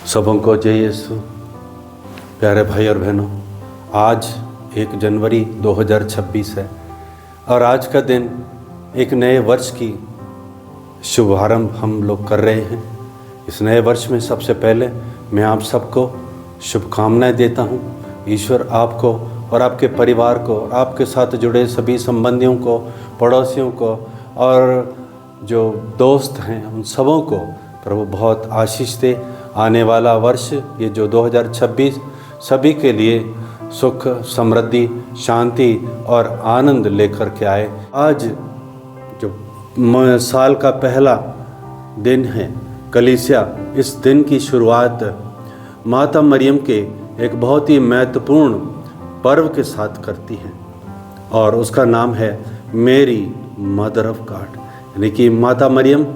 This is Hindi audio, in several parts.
सबों को जय यीशु। प्यारे भाई और बहनों, आज 1 जनवरी 2026 है और आज का दिन एक नए वर्ष की शुभारंभ हम लोग कर रहे हैं। इस नए वर्ष में सबसे पहले मैं आप सबको शुभकामनाएं देता हूं। ईश्वर आपको और आपके परिवार को और आपके साथ जुड़े सभी संबंधियों को, पड़ोसियों को और जो दोस्त हैं उन सबों को प्रभु बहुत आशीष दे। आने वाला वर्ष ये जो 2026 सभी के लिए सुख, समृद्धि, शांति और आनंद लेकर के आए। आज जो साल का पहला दिन है कलीसिया, इस दिन की शुरुआत माता मरियम के एक बहुत ही महत्वपूर्ण पर्व के साथ करती है और उसका नाम है मेरी मदर ऑफ गॉड, यानी कि माता मरियम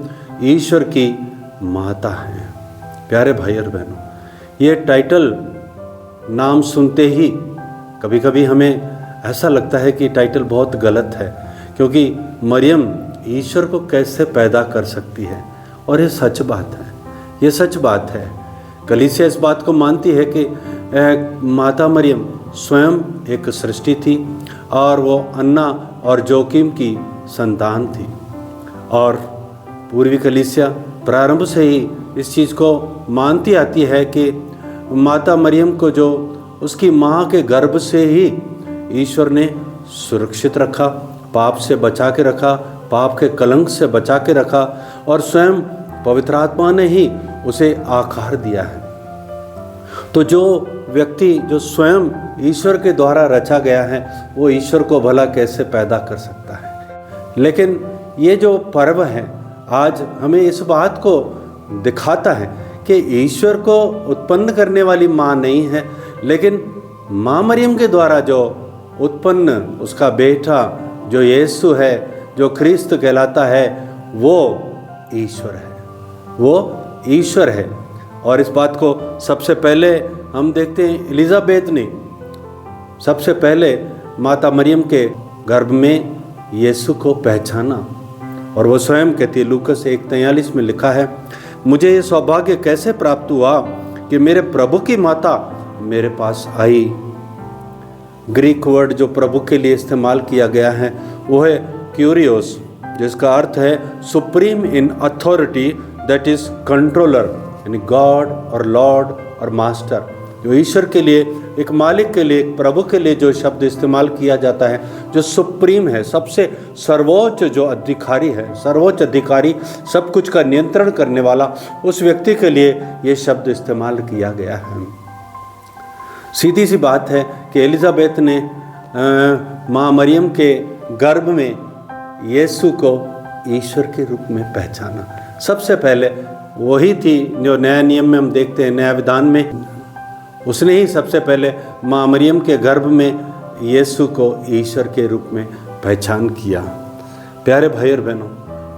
ईश्वर की माता है। प्यारे भाई और बहनों, ये टाइटल नाम सुनते ही कभी कभी हमें ऐसा लगता है कि टाइटल बहुत गलत है, क्योंकि मरियम ईश्वर को कैसे पैदा कर सकती है। और ये सच बात है, ये सच बात है। कलीसिया इस बात को मानती है कि माता मरियम स्वयं एक सृष्टि थी और वो अन्ना और जोकीम की संतान थी। और पूर्वी कलीसिया प्रारंभ से ही इस चीज़ को मानती आती है कि माता मरियम को जो उसकी माँ के गर्भ से ही ईश्वर ने सुरक्षित रखा, पाप से बचा के रखा, पाप के कलंक से बचा के रखा और स्वयं पवित्र आत्मा ने ही उसे आकार दिया है। तो जो व्यक्ति जो स्वयं ईश्वर के द्वारा रचा गया है वो ईश्वर को भला कैसे पैदा कर सकता है। लेकिन ये जो पर्व है आज हमें इस बात को दिखाता है कि ईश्वर को उत्पन्न करने वाली माँ नहीं है, लेकिन माँ मरियम के द्वारा जो उत्पन्न उसका बेटा जो यीशु है, जो ख्रिस्त कहलाता है, वो ईश्वर है, वो ईश्वर है। और इस बात को सबसे पहले हम देखते हैं एलिजाबेथ ने सबसे पहले माता मरियम के गर्भ में यीशु को पहचाना और वो स्वयं कहती है, लूकस 1:43 में लिखा है, मुझे ये सौभाग्य कैसे प्राप्त हुआ कि मेरे प्रभु की माता मेरे पास आई। ग्रीक वर्ड जो प्रभु के लिए इस्तेमाल किया गया है वो है क्यूरियोस, जिसका अर्थ है supreme in authority, that is controller, यानी गॉड और लॉर्ड और मास्टर। जो ईश्वर के लिए, एक मालिक के लिए, एक प्रभु के लिए जो शब्द इस्तेमाल किया जाता है, जो सुप्रीम है, सबसे सर्वोच्च जो अधिकारी है, सर्वोच्च अधिकारी, सब कुछ का नियंत्रण करने वाला, उस व्यक्ति के लिए ये शब्द इस्तेमाल किया गया है। सीधी सी बात है कि एलिजाबेथ ने माँ मरियम के गर्भ में यीशु को ईश्वर के रूप में पहचाना। सबसे पहले वही थी जो नया नियम में हम देखते हैं, नया विधान में उसने ही सबसे पहले माँ मरियम के गर्भ में यीशु को ईश्वर के रूप में पहचान किया। प्यारे भाई और बहनों,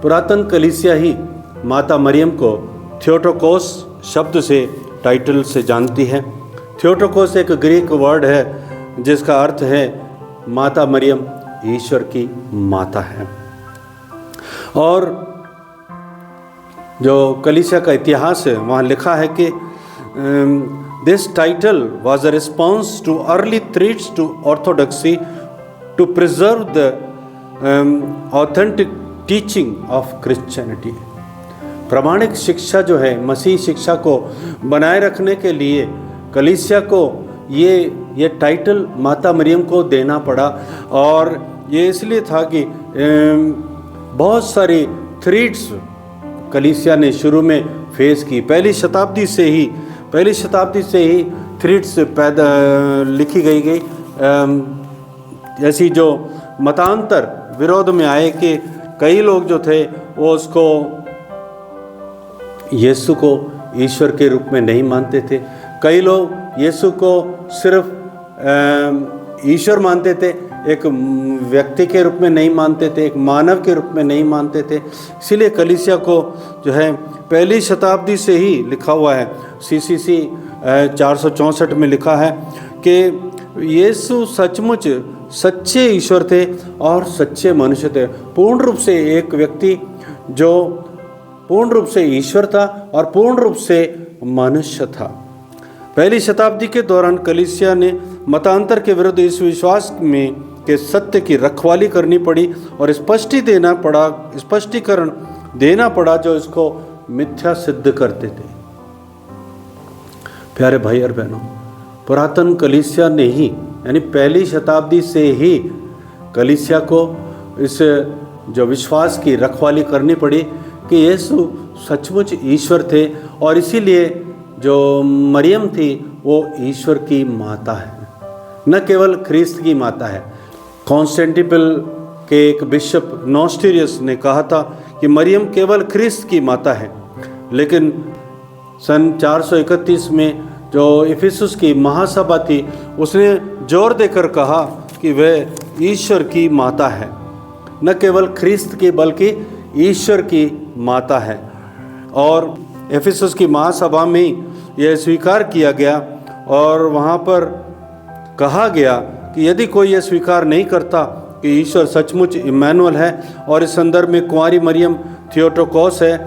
पुरातन कलीसिया ही माता मरियम को थियोटोकोस शब्द से, टाइटल से जानती है। थियोटोकोस एक ग्रीक वर्ड है जिसका अर्थ है माता मरियम ईश्वर की माता है। और जो कलीसिया का इतिहास है वहाँ लिखा है कि this title was a response to early threats to orthodoxy to preserve the authentic teaching of Christianity। प्रामाणिक शिक्षा जो है, मसीह शिक्षा को बनाए रखने के लिए कलीसिया को ये टाइटल माता मरियम को देना पड़ा। और ये इसलिए था कि बहुत सारी थ्रेट्स कलीसिया ने शुरू में फेस की। पहली शताब्दी से ही थ्रेट्स पैदा लिखी गई ऐसी जो मतांतर विरोध में आए कि कई लोग जो थे वो उसको यीशु को ईश्वर के रूप में नहीं मानते थे। कई लोग यीशु को सिर्फ ईश्वर मानते थे, एक व्यक्ति के रूप में नहीं मानते थे, एक मानव के रूप में नहीं मानते थे। इसीलिए कलीसिया को जो है पहली शताब्दी से ही लिखा हुआ है, CCC 464 में लिखा है कि यीशु सचमुच सच्चे ईश्वर थे और सच्चे मनुष्य थे। पूर्ण रूप से एक व्यक्ति जो पूर्ण रूप से ईश्वर था और पूर्ण रूप से मनुष्य था। पहली शताब्दी के दौरान कलीसिया ने मतांतर के विरुद्ध इस विश्वास में के सत्य की रखवाली करनी पड़ी और स्पष्टीकरण देना पड़ा जो इसको मिथ्या सिद्ध करते थे। प्यारे भाई और बहनों, पुरातन कलीसिया ने ही यानी पहली शताब्दी से ही कलीसिया को इस जो विश्वास की रखवाली करनी पड़ी कि यीशु सचमुच ईश्वर थे और इसीलिए जो मरियम थी वो ईश्वर की माता है, न केवल ख्रिस्त की माता है। कॉन्स्टेंटिनोपल के एक बिशप नोस्टिरियस ने कहा था कि मरियम केवल ख्रिस्त की माता है, लेकिन सन 431 में जो इफिसुस की महासभा थी उसने जोर देकर कहा कि वह ईश्वर की माता है, न केवल ख्रिस्त की बल्कि ईश्वर की माता है। और इफिसुस की महासभा में यह स्वीकार किया गया और वहाँ पर कहा गया कि यदि कोई यह स्वीकार नहीं करता कि ईश्वर सचमुच इम्मानुएल है, और इस संदर्भ में कुंवारी मरियम थियोटोकोस है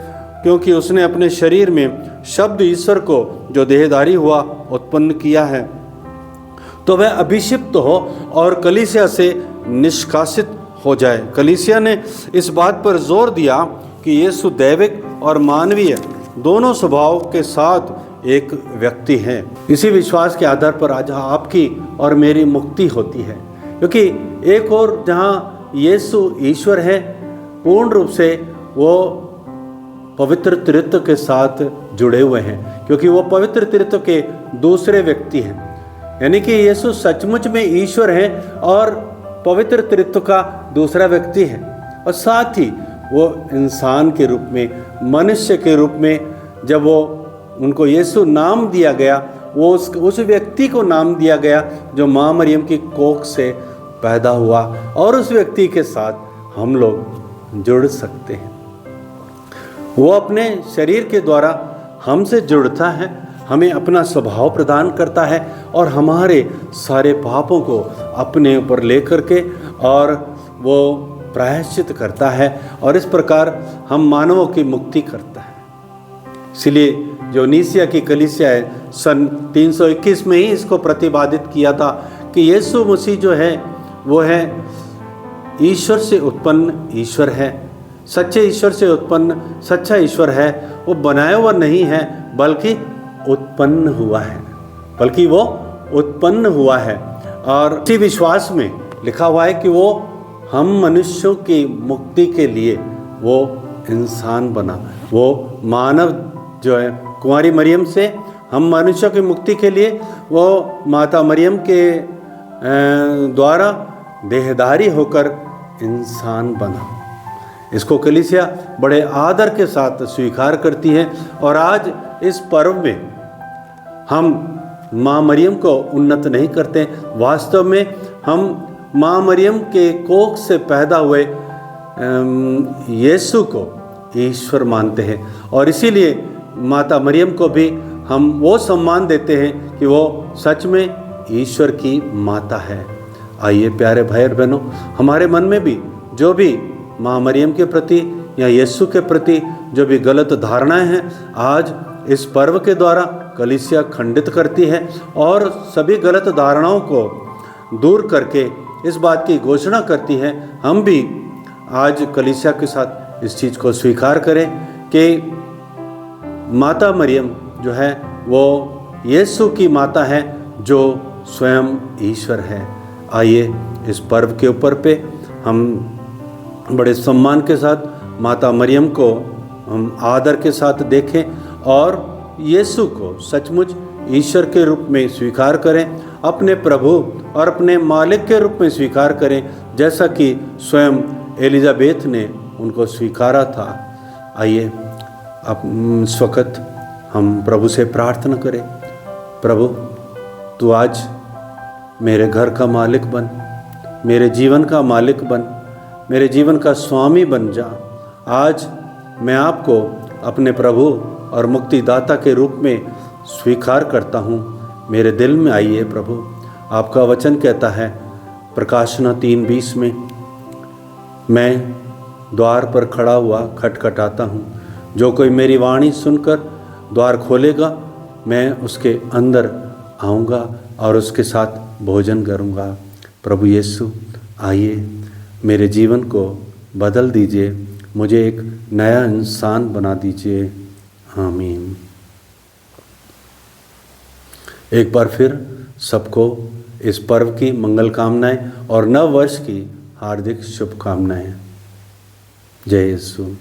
क्योंकि उसने अपने शरीर में शब्द ईश्वर को जो देहधारी हुआ उत्पन्न किया है, तो वह अभिषिक्त हो और कलीसिया से निष्कासित हो जाए। कलीसिया ने इस बात पर जोर दिया कि यीशु दैविक और मानवीय दोनों स्वभाव के साथ एक व्यक्ति है। इसी विश्वास के आधार पर आज आपकी और मेरी मुक्ति होती है, क्योंकि एक और जहाँ यीशु ईश्वर है पूर्ण रूप से वो पवित्र त्रित्व के साथ जुड़े हुए हैं, क्योंकि वो पवित्र त्रित्व के दूसरे व्यक्ति हैं। यानी कि यीशु सचमुच में ईश्वर है और पवित्र त्रित्व का दूसरा व्यक्ति है, और साथ ही वो इंसान के रूप में, मनुष्य के रूप में जब वो उनको यीशु नाम दिया गया, वो उस व्यक्ति को नाम दिया गया जो माँ मरियम की कोख से पैदा हुआ, और उस व्यक्ति के साथ हम लोग जुड़ सकते हैं। वो अपने शरीर के द्वारा हमसे जुड़ता है, हमें अपना स्वभाव प्रदान करता है और हमारे सारे पापों को अपने ऊपर लेकर के और वो प्रायश्चित करता है, और इस प्रकार हम मानवों की मुक्ति करता है। इसलिए जो नीसिया की कलीसिया है सन 321 में ही इसको प्रतिपादित किया था कि यीशु मसीह जो है वो है ईश्वर से उत्पन्न ईश्वर है, सच्चे ईश्वर से उत्पन्न सच्चा ईश्वर है। वो बनाया हुआ नहीं है बल्कि उत्पन्न हुआ है, बल्कि वो उत्पन्न हुआ है। और इसी विश्वास में लिखा हुआ है कि वो हम मनुष्यों की मुक्ति के लिए वो इंसान बना, वो मानव जो है कुंवारी मरियम से हम मनुष्यों की मुक्ति के लिए वो माता मरियम के द्वारा देहधारी होकर इंसान बना। इसको कलीसिया बड़े आदर के साथ स्वीकार करती है, और आज इस पर्व में हम माँ मरियम को उन्नत नहीं करते, वास्तव में हम माँ मरियम के कोख से पैदा हुए यीशु को ईश्वर मानते हैं, और इसीलिए माता मरियम को भी हम वो सम्मान देते हैं कि वो सच में ईश्वर की माता है। आइए प्यारे भाई और बहनों, हमारे मन में भी जो भी माँ मरियम के प्रति या यीशु के प्रति जो भी गलत धारणाएं हैं, आज इस पर्व के द्वारा कलीसिया खंडित करती है और सभी गलत धारणाओं को दूर करके इस बात की घोषणा करती है। हम भी आज कलीसिया के साथ इस चीज़ को स्वीकार करें कि माता मरियम जो है वो यीशु की माता है जो स्वयं ईश्वर है। आइए इस पर्व के ऊपर पे हम बड़े सम्मान के साथ माता मरियम को हम आदर के साथ देखें और यीशु को सचमुच ईश्वर के रूप में स्वीकार करें, अपने प्रभु और अपने मालिक के रूप में स्वीकार करें, जैसा कि स्वयं एलिजाबेथ ने उनको स्वीकारा था। आइए अब इस वक्त हम प्रभु से प्रार्थना करें, प्रभु तू आज मेरे घर का मालिक बन, मेरे जीवन का मालिक बन, मेरे जीवन का स्वामी बन जा। आज मैं आपको अपने प्रभु और मुक्तिदाता के रूप में स्वीकार करता हूँ। मेरे दिल में आइए प्रभु। आपका वचन कहता है प्रकाशना 3:20 में, मैं द्वार पर खड़ा हुआ खटखटाता हूँ, जो कोई मेरी वाणी सुनकर द्वार खोलेगा मैं उसके अंदर आऊँगा और उसके साथ भोजन करूँगा। प्रभु यीशु आइए, मेरे जीवन को बदल दीजिए, मुझे एक नया इंसान बना दीजिए। आमीन। एक बार फिर सबको इस पर्व की मंगल कामनाएं और नव वर्ष की हार्दिक शुभकामनाएं। जय यीशु।